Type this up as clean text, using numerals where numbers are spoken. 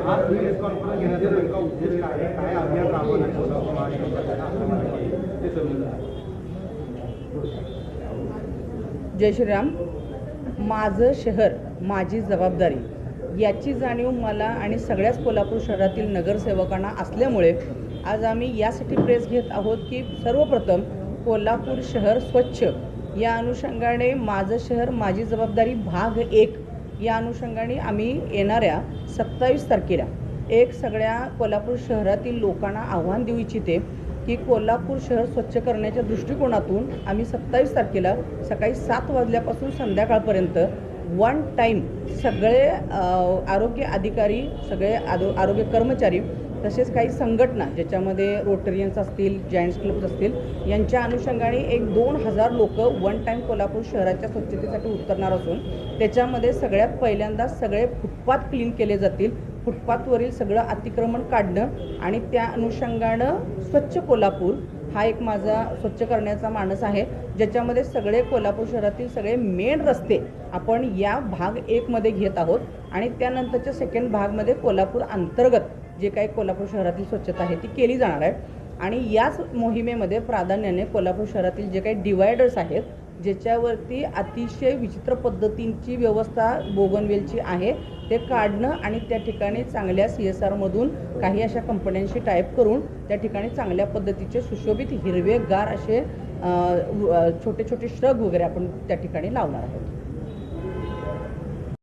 आज press conference घेण्याचा नेमका उद्देश काय आहे, काय अभियान राबवण्यात ते समजलं. जय श्रीराम. माझं शहर माझी जबाबदारी याची जाणीव मला आणि सगळ्याच कोल्हापूर शहरातील नगरसेवकांना असल्यामुळे आज आम्ही यासाठी प्रेस घेत आहोत की सर्वप्रथम कोल्हापूर शहर स्वच्छ या अनुषंगाने माझं शहर माझी जबाबदारी भाग 1 या अनुषंगाने आम्ही येणाऱ्या 27 तारखेला एक सगळ्या कोल्हापूर शहरातील लोकांना आव्हान देऊ इच्छिते की कोल्हापूर शहर स्वच्छ करण्याच्या दृष्टिकोनातून आम्ही 27 तारखेला सकाळी 7 वाजल्यापासून संध्याकाळपर्यंत वन टाईम सगळे आरोग्य अधिकारी, सगळे आरोग्य कर्मचारी, तसेच काही संघटना ज्याच्यामध्ये रोटरियन्स असतील, जायंट्स क्लब्स असतील, यांच्या अनुषंगाने एक 2000 लोक वन टाईम कोल्हापूर शहराच्या स्वच्छतेसाठी उतरणार असून त्याच्यामध्ये सगळ्यात पहिल्यांदा सगळे फुटपाथ क्लीन केले जातील. फुटपाथवरील सगळं अतिक्रमण काढणं आणि त्या अनुषंगानं स्वच्छ कोल्हापूर हा एक माझा स्वच्छ करण्याचा मानस आहे, ज्याच्यामध्ये सगळे कोल्हापूर शहरातील सगळे मेन रस्ते आपण या भाग 1 मध्ये घेत आहोत आणि त्यानंतरच्या सेकंड भागमध्ये कोल्हापूर अंतर्गत जे काही कोल्हापूर शहरातील स्वच्छता आहे ती केली जाणार आहे. आणि याच मोहिमेमध्ये प्राधान्याने कोल्हापूर शहरातील जे काही डिवायडर्स आहेत ज्याच्यावरती अतिशय विचित्र पद्धतींची व्यवस्था बोगनवेलची आहे ते काढणं आणि त्या ठिकाणी चांगल्या CSRमधून काही अशा कंपन्यांशी टाईप करून त्या ठिकाणी चांगल्या पद्धतीचे सुशोभित हिरवेगार असे छोटे छोटे श्रग वगैरे आपण त्या ठिकाणी लावणार आहोत.